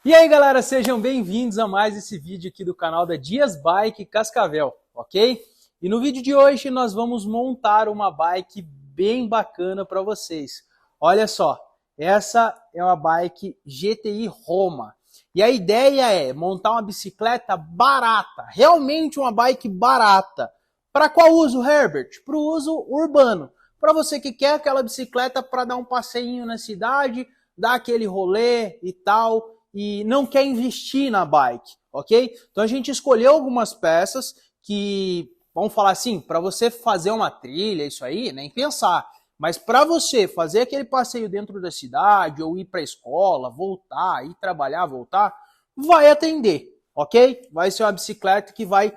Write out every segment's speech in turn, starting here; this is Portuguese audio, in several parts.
E aí galera, sejam bem-vindos a mais esse vídeo aqui do canal da Dias Bike Cascavel, ok? E no vídeo de hoje nós vamos montar uma bike bem bacana para vocês. Olha só, essa é uma bike GTI Roma. E a ideia é montar uma bicicleta barata, realmente uma bike barata. Para qual uso, Herbert? Para o uso urbano. Para você que quer aquela bicicleta para dar um passeinho na cidade, dar aquele rolê e tal, e não quer investir na bike, ok? Então a gente escolheu algumas peças que, vamos falar assim, para você fazer uma trilha, isso aí, nem pensar. Mas para você fazer aquele passeio dentro da cidade, ou ir para a escola, voltar, ir trabalhar, voltar, vai atender, ok? Vai ser uma bicicleta que vai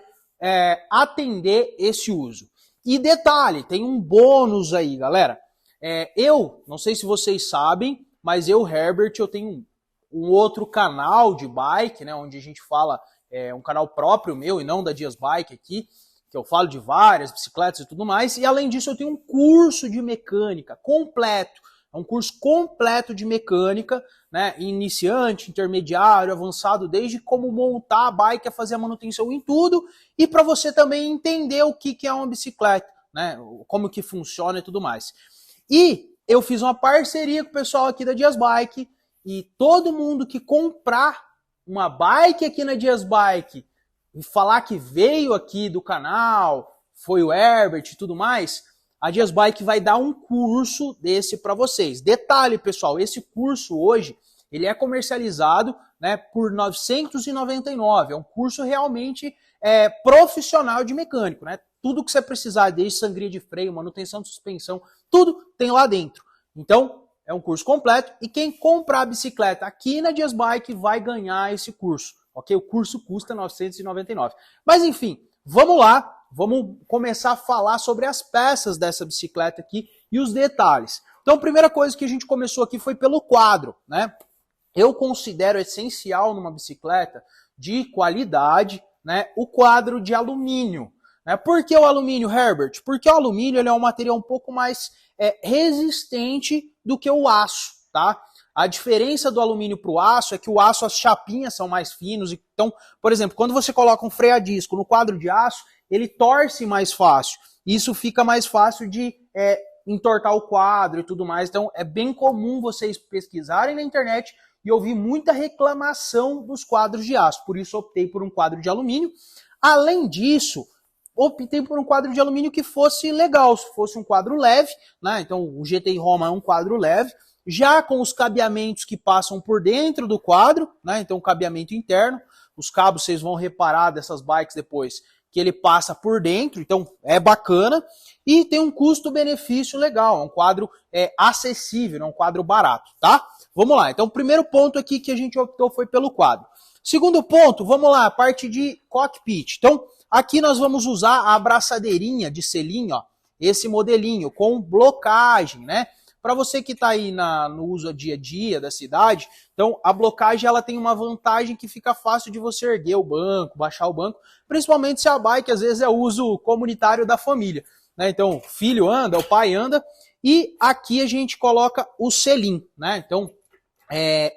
atender esse uso. E detalhe, tem um bônus aí, galera. Eu, não sei se vocês sabem, mas eu, Herbert, eu tenho um outro canal de bike, né, onde a gente fala, um canal próprio meu e não da Dias Bike aqui, que eu falo de várias bicicletas e tudo mais, e além disso eu tenho um curso de mecânica completo, é um curso completo de mecânica, né, iniciante, intermediário, avançado, desde como montar a bike, a fazer a manutenção em tudo, e para você também entender o que é uma bicicleta, né, como que funciona e tudo mais. E eu fiz uma parceria com o pessoal aqui da Dias Bike, e todo mundo que comprar uma bike aqui na Dias Bike e falar que veio aqui do canal, foi o Herbert e tudo mais, a Dias Bike vai dar um curso desse para vocês. Detalhe, pessoal, esse curso hoje, ele é comercializado, né, por R$ 999. É um curso realmente profissional de mecânico, né? Tudo que você precisar, desde sangria de freio, manutenção de suspensão, tudo tem lá dentro. Então, é um curso completo e quem comprar a bicicleta aqui na Dias Bike vai ganhar esse curso, ok? O curso custa R$ 999. Mas enfim, vamos lá, vamos começar a falar sobre as peças dessa bicicleta aqui e os detalhes. Então a primeira coisa que a gente começou aqui foi pelo quadro, né? Eu considero essencial numa bicicleta de qualidade, né, o quadro de alumínio. Por que o alumínio, Herbert? Porque o alumínio ele é um material um pouco mais resistente do que o aço, tá? A diferença do alumínio para o aço é que o aço, as chapinhas são mais finos. Então, por exemplo, quando você coloca um freio a disco no quadro de aço, ele torce mais fácil. Isso fica mais fácil de entortar o quadro e tudo mais. Então, é bem comum vocês pesquisarem na internet e ouvir muita reclamação dos quadros de aço. Por isso, optei por um quadro de alumínio. Além disso, optei por um quadro de alumínio que fosse legal, se fosse um quadro leve, né? Então o GTI Roma é um quadro leve, já com os cabeamentos que passam por dentro do quadro, né? Então cabeamento interno, os cabos vocês vão reparar dessas bikes depois, que ele passa por dentro, então é bacana, e tem um custo-benefício legal, é um quadro acessível, é um quadro barato, tá? Vamos lá, então o primeiro ponto aqui que a gente optou foi pelo quadro. Segundo ponto, vamos lá, a parte de cockpit. Então, aqui nós vamos usar a abraçadeirinha de selim, ó, esse modelinho, com blocagem, né? Para você que está aí no uso dia a dia da cidade, então a blocagem ela tem uma vantagem que fica fácil de você erguer o banco, baixar o banco, principalmente se a bike às vezes é uso comunitário da família, né? Então, o filho anda, o pai anda, e aqui a gente coloca o selim, né? Então,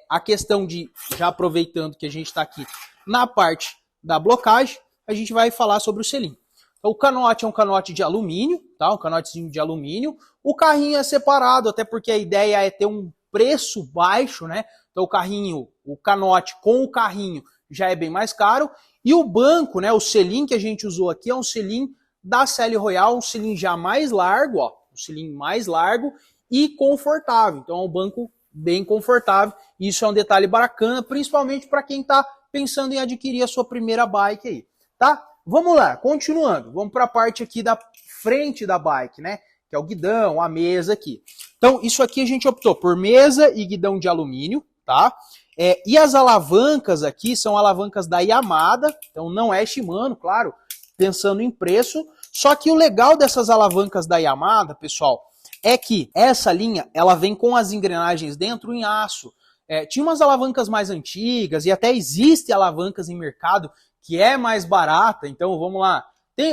a questão de, já aproveitando que a gente está aqui na parte da blocagem, a gente vai falar sobre o selim. Então, o canote é um canote de alumínio, tá? Um canotezinho de alumínio. O carrinho é separado, até porque a ideia é ter um preço baixo, né? Então, o canote com o carrinho já é bem mais caro. E o banco, né? O selim que a gente usou aqui é um selim da Selle Royal, um selim já mais largo, ó. Um selim mais largo e confortável. Então, é um banco bem confortável. Isso é um detalhe bacana, principalmente para quem está pensando em adquirir a sua primeira bike aí, tá? Vamos lá, continuando. Vamos para a parte aqui da frente da bike, né? Que é o guidão, a mesa aqui. Então, isso aqui a gente optou por mesa e guidão de alumínio, tá? E as alavancas aqui são alavancas da Yamada, então não é Shimano, claro, pensando em preço. Só que o legal dessas alavancas da Yamada, pessoal, é que essa linha, ela vem com as engrenagens dentro em aço. Tinha umas alavancas mais antigas e até existe alavancas em mercado que é mais barata, então vamos lá.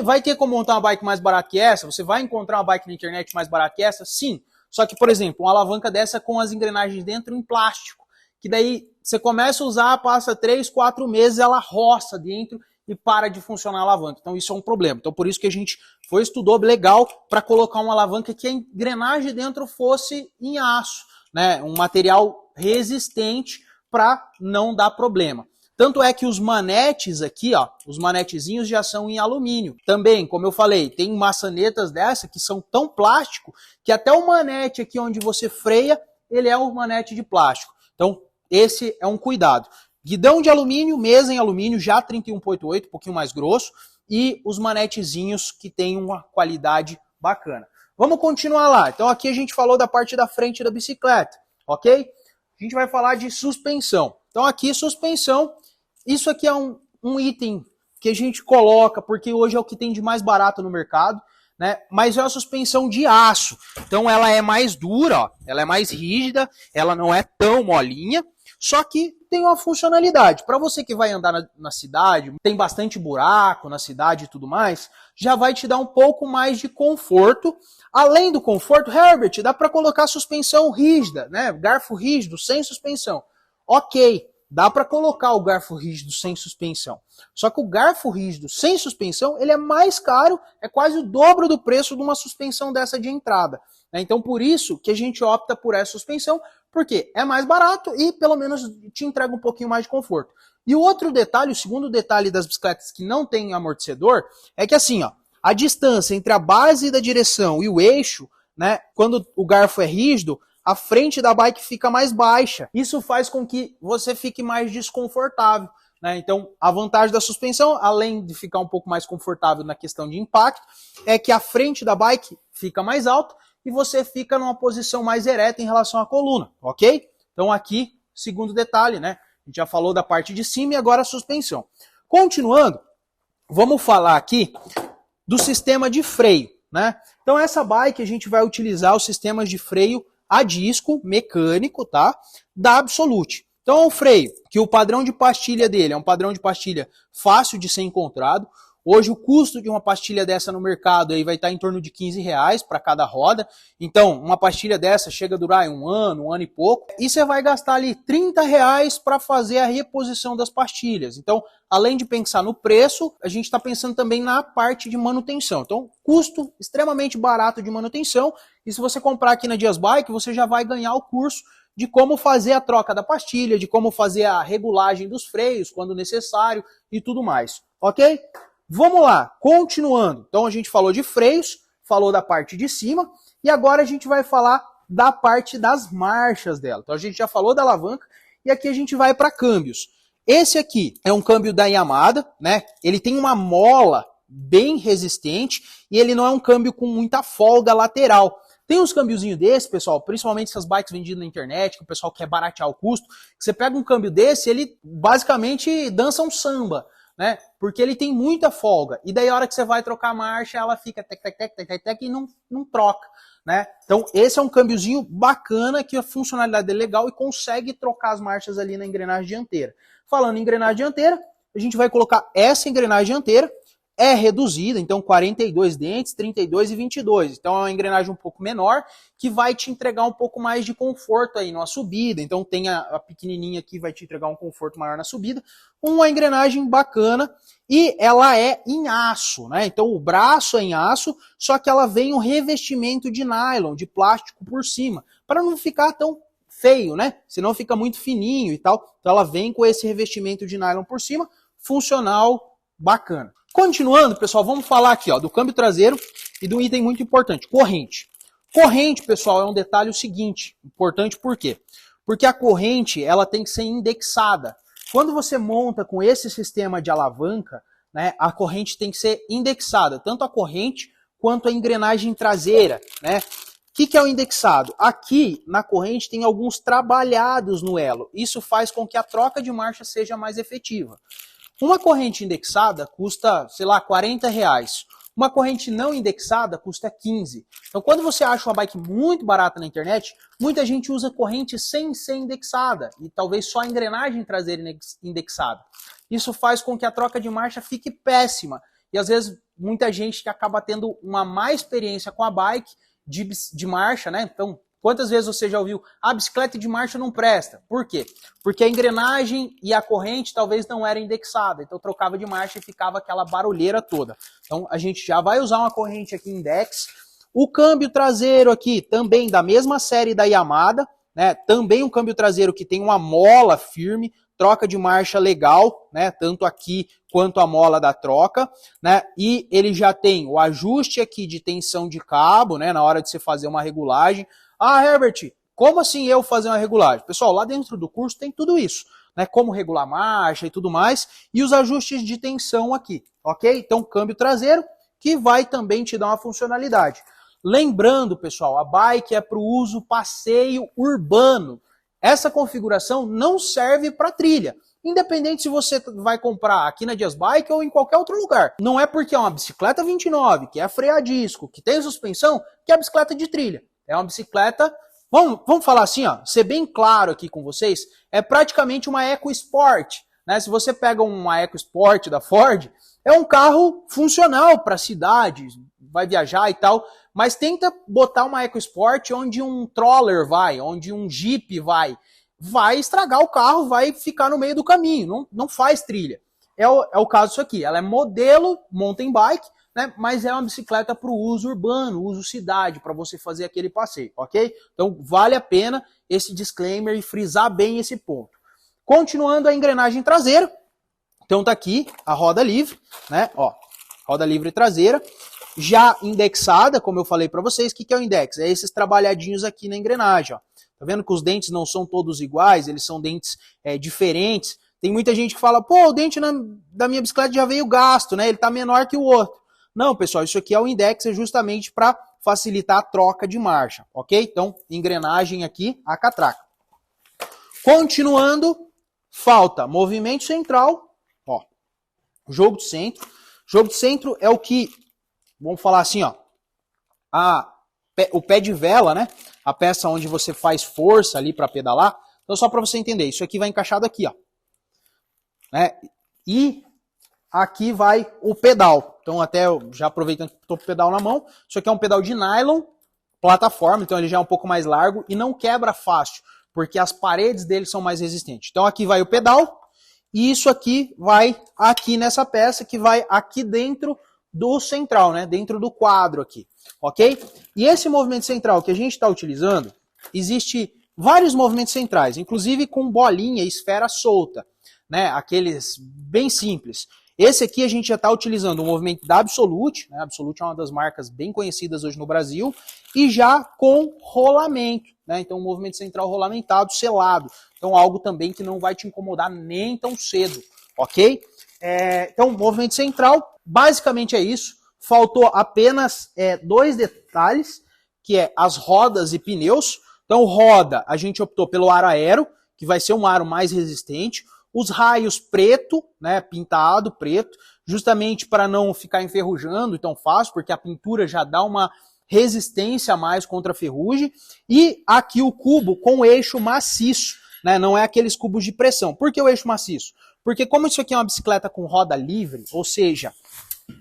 Vai ter como montar uma bike mais barata que essa? Você vai encontrar uma bike na internet mais barata que essa? Sim. Só que, por exemplo, uma alavanca dessa com as engrenagens dentro em plástico, que daí você começa a usar, passa 3, 4 meses, ela roça dentro e para de funcionar a alavanca. Então isso é um problema. Então por isso que a gente estudou legal para colocar uma alavanca que a engrenagem dentro fosse em aço, né? Um material resistente para não dar problema. Tanto é que os manetes aqui, ó, os manetezinhos já são em alumínio. Também, como eu falei, tem maçanetas dessa que são tão plástico que até o manete aqui onde você freia, ele é um manete de plástico. Então esse é um cuidado. Guidão de alumínio, mesa em alumínio, já 31.8, um pouquinho mais grosso, e os manetezinhos que tem uma qualidade bacana. Vamos continuar lá. Então aqui a gente falou da parte da frente da bicicleta, ok? A gente vai falar de suspensão. Então aqui suspensão, isso aqui é um item que a gente coloca, porque hoje é o que tem de mais barato no mercado, né? Mas é uma suspensão de aço. Então ela é mais dura, ó, ela é mais rígida, ela não é tão molinha, só que tem uma funcionalidade. Para você que vai andar na cidade, tem bastante buraco na cidade e tudo mais, já vai te dar um pouco mais de conforto. Além do conforto, Herbert, dá para colocar suspensão rígida, né? Garfo rígido sem suspensão. Ok, dá para colocar o garfo rígido sem suspensão. Só que o garfo rígido sem suspensão, ele é mais caro, é quase o dobro do preço de uma suspensão dessa de entrada. Então por isso que a gente opta por essa suspensão, porque é mais barato e pelo menos te entrega um pouquinho mais de conforto. E o outro detalhe, o segundo detalhe das bicicletas que não tem amortecedor, é que assim, ó, a distância entre a base da direção e o eixo, né, quando o garfo é rígido, a frente da bike fica mais baixa. Isso faz com que você fique mais desconfortável, né? Então, a vantagem da suspensão, além de ficar um pouco mais confortável na questão de impacto, é que a frente da bike fica mais alta e você fica numa posição mais ereta em relação à coluna, ok? Então aqui, segundo detalhe, né? A gente já falou da parte de cima e agora a suspensão. Continuando, vamos falar aqui do sistema de freio, né? Então essa bike a gente vai utilizar os sistemas de freio a disco mecânico, tá? Da Absolute. Então é um freio que o padrão de pastilha dele é um padrão de pastilha fácil de ser encontrado. Hoje o custo de uma pastilha dessa no mercado aí vai estar em torno de R$15 para cada roda. Então uma pastilha dessa chega a durar um ano e pouco. E você vai gastar ali R$30 para fazer a reposição das pastilhas. Então, além de pensar no preço, a gente está pensando também na parte de manutenção. Então, custo extremamente barato de manutenção. E se você comprar aqui na Dias Bike, você já vai ganhar o curso de como fazer a troca da pastilha, de como fazer a regulagem dos freios quando necessário e tudo mais. Ok? Vamos lá, continuando. Então a gente falou de freios, falou da parte de cima e agora a gente vai falar da parte das marchas dela. Então a gente já falou da alavanca e aqui a gente vai para câmbios. Esse aqui é um câmbio da Yamada, né? Ele tem uma mola bem resistente e ele não é um câmbio com muita folga lateral. Tem uns câmbiozinhos desse, pessoal, principalmente essas bikes vendidas na internet, que o pessoal quer baratear o custo, que você pega um câmbio desse, ele basicamente dança um samba, né? Porque ele tem muita folga. E daí a hora que você vai trocar a marcha, ela fica tec, tec, tec, tec, tec, tec, e não troca, né? Então esse é um câmbiozinho bacana, que a funcionalidade é legal e consegue trocar as marchas ali na engrenagem dianteira. Falando em engrenagem dianteira, a gente vai colocar essa engrenagem dianteira, é reduzida, então 42 dentes, 32 e 22. Então é uma engrenagem um pouco menor, que vai te entregar um pouco mais de conforto aí na subida. Então tem a pequenininha aqui, vai te entregar um conforto maior na subida. Uma engrenagem bacana e ela é em aço, né? Então o braço é em aço, só que ela vem um revestimento de nylon, de plástico por cima, para não ficar tão feio, né? Senão fica muito fininho e tal. Então ela vem com esse revestimento de nylon por cima, funcional, bacana. Continuando, pessoal, vamos falar aqui ó, do câmbio traseiro e de um item muito importante, corrente. Corrente, pessoal, é um detalhe o seguinte, importante por quê? Porque a corrente ela tem que ser indexada. Quando você monta com esse sistema de alavanca, né, a corrente tem que ser indexada, tanto a corrente quanto a engrenagem traseira, né? O que é o indexado? Aqui na corrente tem alguns trabalhados no elo. Isso faz com que a troca de marcha seja mais efetiva. Uma corrente indexada custa, sei lá, R$40. Uma corrente não indexada custa 15. Então, quando você acha uma bike muito barata na internet, muita gente usa corrente sem ser indexada e talvez só a engrenagem traseira indexada. Isso faz com que a troca de marcha fique péssima. E às vezes muita gente que acaba tendo uma má experiência com a bike de marcha, né? Então, Quantas vezes você já ouviu, a bicicleta de marcha não presta? Por quê? Porque a engrenagem e a corrente talvez não era indexada, então trocava de marcha e ficava aquela barulheira toda. Então a gente já vai usar uma corrente aqui index. O câmbio traseiro aqui também da mesma série da Yamada, né? Também um câmbio traseiro que tem uma mola firme, troca de marcha legal, né? Tanto aqui quanto a mola da troca, né? E ele já tem o ajuste aqui de tensão de cabo, né? Na hora de você fazer uma regulagem. Ah, Herbert, como assim eu fazer uma regulagem? Pessoal, lá dentro do curso tem tudo isso, né? Como regular a marcha e tudo mais, e os ajustes de tensão aqui, ok? Então, câmbio traseiro, que vai também te dar uma funcionalidade. Lembrando, pessoal, a bike é para o uso passeio urbano. Essa configuração não serve para trilha, independente se você vai comprar aqui na Dias Bike ou em qualquer outro lugar. Não é porque é uma bicicleta 29, que é freio a disco, que tem suspensão, que é bicicleta de trilha. É uma bicicleta, vamos falar assim, ó, ser bem claro aqui com vocês, é praticamente uma EcoSport, né? Se você pega uma EcoSport da Ford, é um carro funcional para cidade, vai viajar e tal, mas tenta botar uma EcoSport onde um troller vai, onde um Jeep vai estragar o carro, vai ficar no meio do caminho, não faz trilha. É o caso disso aqui, ela é modelo mountain bike, né, mas é uma bicicleta para o uso urbano, uso cidade, para você fazer aquele passeio, ok? Então vale a pena esse disclaimer e frisar bem esse ponto. Continuando a engrenagem traseira, então tá aqui a roda livre, né, ó, roda livre traseira, já indexada, como eu falei para vocês. O que é o index? É esses trabalhadinhos aqui na engrenagem, ó. Tá vendo que os dentes não são todos iguais, eles são dentes diferentes. Tem muita gente que fala, pô, o dente da minha bicicleta já veio gasto, né? Ele tá menor que o outro. Não, pessoal, isso aqui é o index, é justamente para facilitar a troca de marcha, ok? Então, engrenagem aqui, a catraca. Continuando, falta movimento central, ó, jogo de centro. Jogo de centro é o que, vamos falar assim, ó, o pé de vela, né? A peça onde você faz força ali para pedalar. Então, só para você entender, isso aqui vai encaixado aqui, ó, né? E aqui vai o pedal. Então, até já aproveitando que estou com o pedal na mão, isso aqui é um pedal de nylon, plataforma, então ele já é um pouco mais largo e não quebra fácil, porque as paredes dele são mais resistentes. Então, aqui vai o pedal e isso aqui vai aqui nessa peça, que vai aqui dentro do central, né? Dentro do quadro aqui, ok? E esse movimento central que a gente está utilizando, existe vários movimentos centrais, inclusive com bolinha e esfera solta, né? Aqueles bem simples. Esse aqui a gente já está utilizando o movimento da Absolute, né? A Absolute é uma das marcas bem conhecidas hoje no Brasil, e já com rolamento, né? Então, um movimento central rolamentado, selado. Então, algo também que não vai te incomodar nem tão cedo, ok? Então, movimento central, basicamente é isso. Faltou apenas dois detalhes, que é as rodas e pneus. Então, roda, a gente optou pelo aro aero, que vai ser um aro mais resistente. Os raios preto, né, pintado preto, justamente para não ficar enferrujando tão fácil, porque a pintura já dá uma resistência a mais contra a ferrugem. E aqui o cubo com eixo maciço, né, não é aqueles cubos de pressão. Por que o eixo maciço? Porque como isso aqui é uma bicicleta com roda livre, ou seja,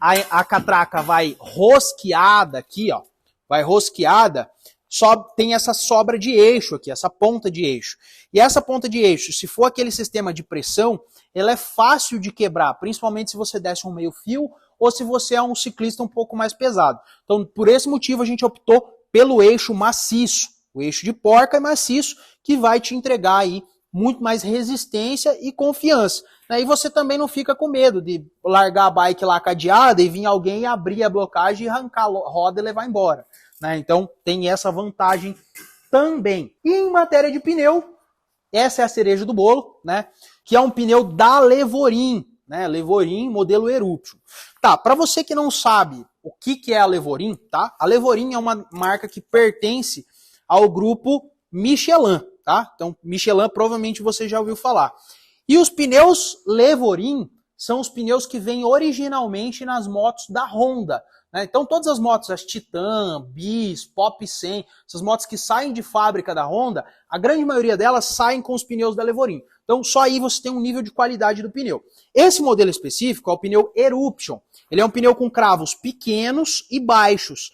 a catraca vai rosqueada aqui, ó, vai rosqueada, só tem essa sobra de eixo aqui, essa ponta de eixo. E essa ponta de eixo, se for aquele sistema de pressão, ela é fácil de quebrar, principalmente se você desce um meio fio ou se você é um ciclista um pouco mais pesado. Então, por esse motivo, a gente optou pelo eixo maciço. O eixo de porca é maciço, que vai te entregar aí muito mais resistência e confiança. E você também não fica com medo de largar a bike lá cadeada e vir alguém abrir a blocagem e arrancar a roda e levar embora. Então tem essa vantagem também. E em matéria de pneu, essa é a cereja do bolo, né? Que é um pneu da Levorin, né? Levorin modelo Eruption. Tá, para você que não sabe o que é a Levorin, tá? A Levorin é uma marca que pertence ao grupo Michelin, tá? Então Michelin provavelmente você já ouviu falar. E os pneus Levorin são os pneus que vêm originalmente nas motos da Honda. Então todas as motos, as Titan, Bis, Pop 100, essas motos que saem de fábrica da Honda, a grande maioria delas saem com os pneus da Levorin. Então só aí você tem um nível de qualidade do pneu. Esse modelo específico é o pneu Eruption. Ele é um pneu com cravos pequenos e baixos.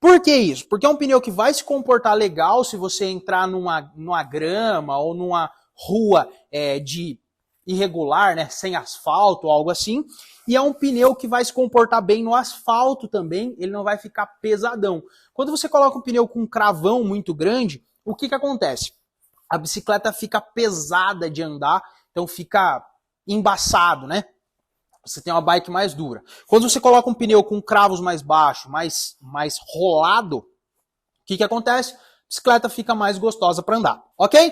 Por que isso? Porque é um pneu que vai se comportar legal se você entrar numa grama ou numa rua de irregular, né, sem asfalto ou algo assim. E é um pneu que vai se comportar bem no asfalto também, ele não vai ficar pesadão. Quando você coloca um pneu com um cravão muito grande, o que acontece? A bicicleta fica pesada de andar, então fica embaçado, né? Você tem uma bike mais dura. Quando você coloca um pneu com cravos mais baixos, mais rolado, o que acontece? A bicicleta fica mais gostosa para andar, ok?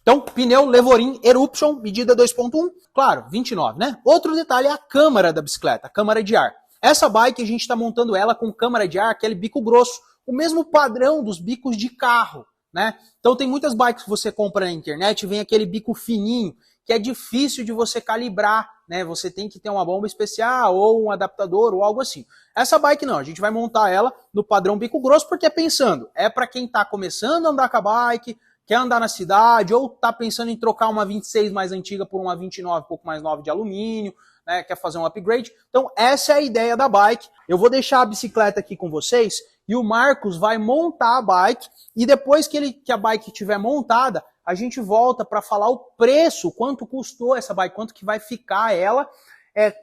Então, pneu Levorin Eruption, medida 2.1, claro, 29, né? Outro detalhe é a câmara da bicicleta, a câmara de ar. Essa bike a gente está montando ela com câmara de ar, aquele bico grosso, o mesmo padrão dos bicos de carro, né? Então tem muitas bikes que você compra na internet e vem aquele bico fininho, que é difícil de você calibrar, né? Você tem que ter uma bomba especial ou um adaptador ou algo assim. Essa bike não, a gente vai montar ela no padrão bico grosso, porque pensando, é para quem está começando a andar com a bike, quer andar na cidade, ou está pensando em trocar uma 26 mais antiga por uma 29 um pouco mais nova de alumínio, né? Quer fazer um upgrade. Então essa é a ideia da bike. Eu vou deixar a bicicleta aqui com vocês e o Marcos vai montar a bike, e depois que a bike estiver montada, a gente volta para falar o preço, quanto custou essa bike, quanto que vai ficar ela,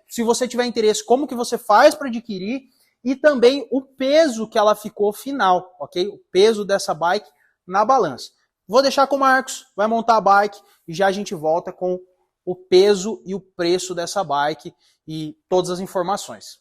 se você tiver interesse, como que você faz para adquirir, e também o peso que ela ficou final, ok? O peso dessa bike na balança. Vou deixar com o Marcos, vai montar a bike, e já a gente volta com o peso e o preço dessa bike e todas as informações.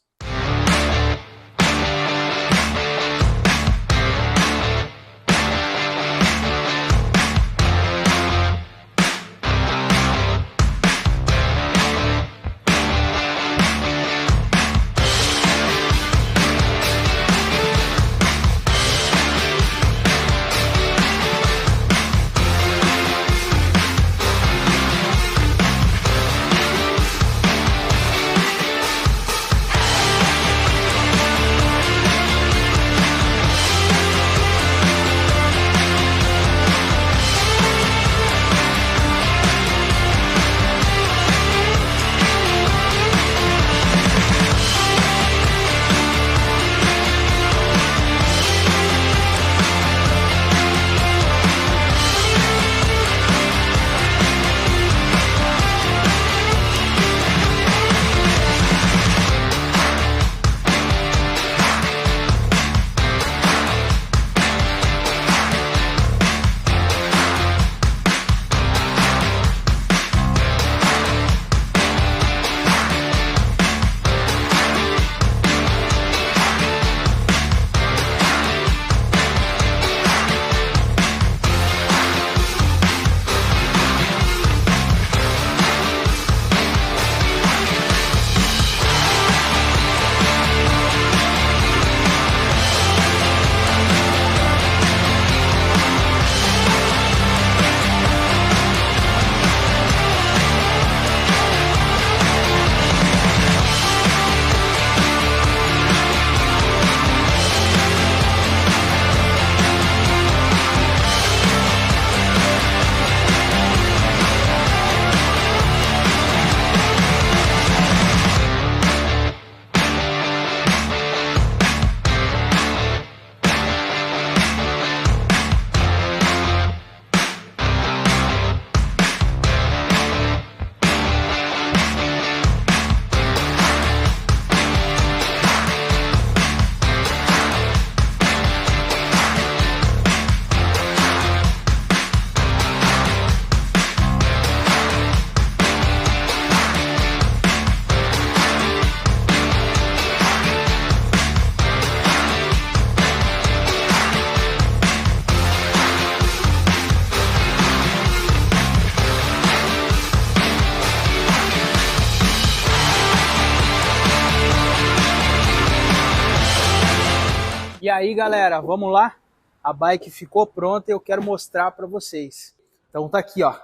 E aí, galera, vamos lá? A bike ficou pronta e eu quero mostrar para vocês. Então tá aqui, ó,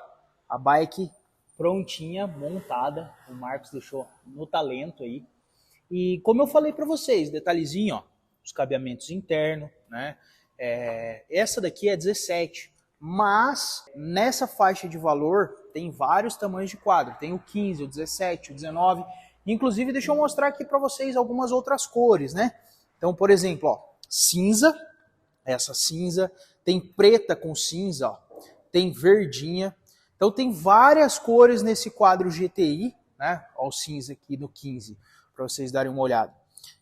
a bike prontinha, montada. O Marcos deixou no talento aí. E como eu falei para vocês, detalhezinho, ó, os cabeamentos internos, né? Essa daqui é 17, mas nessa faixa de valor tem vários tamanhos de quadro. Tem o 15, o 17, o 19. Inclusive, deixa eu mostrar aqui para vocês algumas outras cores, né? Então, por exemplo, ó, cinza, essa cinza, tem preta com cinza, ó, tem verdinha. Então tem várias cores nesse quadro GTI, né? Ó, o cinza aqui no 15, para vocês darem uma olhada.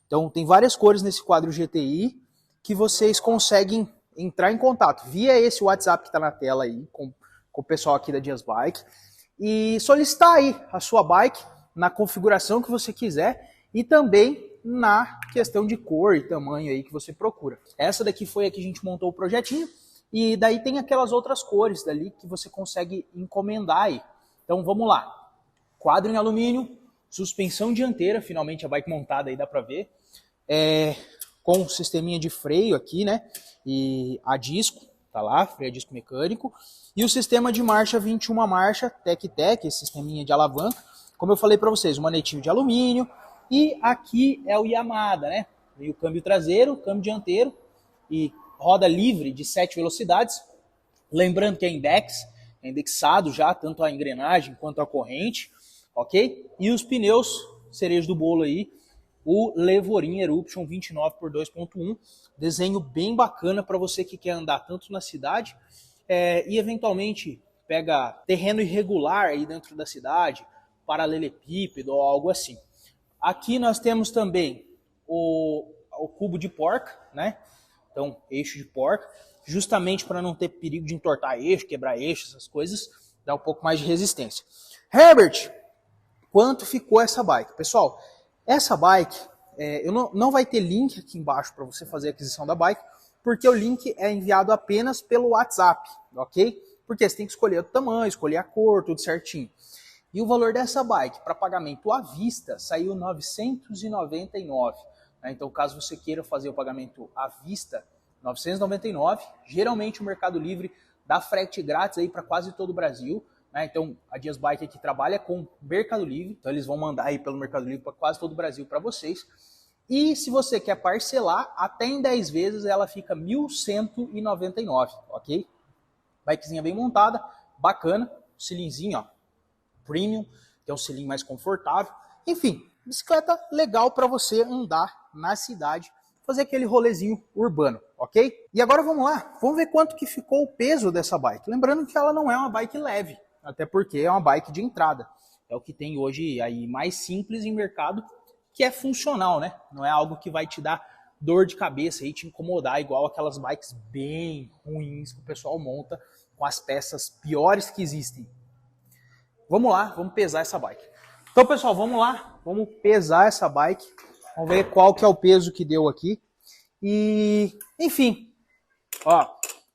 Então tem várias cores nesse quadro GTI que vocês conseguem entrar em contato via esse WhatsApp que está na tela aí, com o pessoal aqui da Dias Bike, e solicitar aí a sua bike na configuração que você quiser e também na questão de cor e tamanho aí que você procura. Essa daqui foi a que a gente montou o projetinho, e daí tem aquelas outras cores dali que você consegue encomendar aí. Então vamos lá. Quadro em alumínio, suspensão dianteira, finalmente a bike montada aí dá pra ver. Com sisteminha de freio aqui, né? E a disco, tá lá, freio a disco mecânico. E o sistema de marcha 21 marcha, Tec-Tec, esse sisteminha de alavanca. Como eu falei pra vocês, um manetinho de alumínio. E aqui é o Yamada, né? E o câmbio traseiro, câmbio dianteiro e roda livre de 7 velocidades. Lembrando que é indexado já, tanto a engrenagem quanto a corrente, ok? E os pneus, cereja do bolo aí, o Levorin Eruption 29 por 2.1, desenho bem bacana para você que quer andar tanto na cidade e eventualmente pega terreno irregular aí dentro da cidade, paralelepípedo ou algo assim. Aqui nós temos também o cubo de porca, né? Então, eixo de porca, justamente para não ter perigo de entortar eixo, quebrar eixo, essas coisas, dá um pouco mais de resistência. Herbert, quanto ficou essa bike? Pessoal, essa bike, não vai ter link aqui embaixo para você fazer a aquisição da bike, porque o link é enviado apenas pelo WhatsApp, ok? Porque você tem que escolher o tamanho, escolher a cor, tudo certinho. E o valor dessa bike para pagamento à vista saiu R$ 999. Então, caso você queira fazer o pagamento à vista, R$ 999. Geralmente o Mercado Livre dá frete grátis aí para quase todo o Brasil. Então, a Dias Bike aqui trabalha com Mercado Livre. Então, eles vão mandar aí pelo Mercado Livre para quase todo o Brasil para vocês. E se você quer parcelar, até em 10 vezes ela fica R$ 1.199, ok? Bikezinha bem montada, bacana. Cilinzinho, ó, premium, que é um cilinho mais confortável. Enfim, bicicleta legal para você andar na cidade, fazer aquele rolezinho urbano, ok? E agora vamos lá, vamos ver quanto que ficou o peso dessa bike. Lembrando que ela não é uma bike leve, até porque é uma bike de entrada. É o que tem hoje aí mais simples em mercado, que é funcional, né? Não é algo que vai te dar dor de cabeça e te incomodar, igual aquelas bikes bem ruins que o pessoal monta com as peças piores que existem. Vamos lá, vamos pesar essa bike. Então, pessoal, vamos lá, vamos pesar essa bike. Vamos ver qual que é o peso que deu aqui. E, enfim, ó,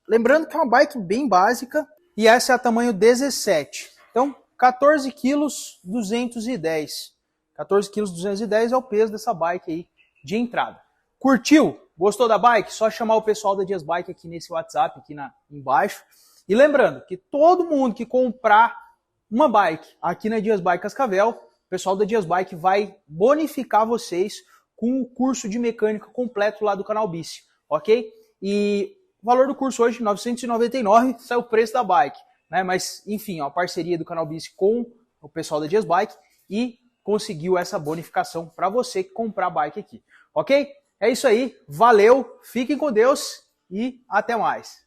lembrando que é uma bike bem básica e essa é a tamanho 17. Então, 14 kg 210. 14 kg 210 é o peso dessa bike aí de entrada. Curtiu? Gostou da bike? Só chamar o pessoal da Dias Bike aqui nesse WhatsApp, aqui embaixo. E lembrando que todo mundo que comprar uma bike aqui na Dias Bike Cascavel, o pessoal da Dias Bike vai bonificar vocês com o curso de mecânica completo lá do canal Bici, ok? E o valor do curso hoje, R$ 999, sai o preço da bike, né? Mas, enfim, a parceria do canal Bici com o pessoal da Dias Bike e conseguiu essa bonificação para você comprar a bike aqui, ok? É isso aí, valeu, fiquem com Deus e até mais.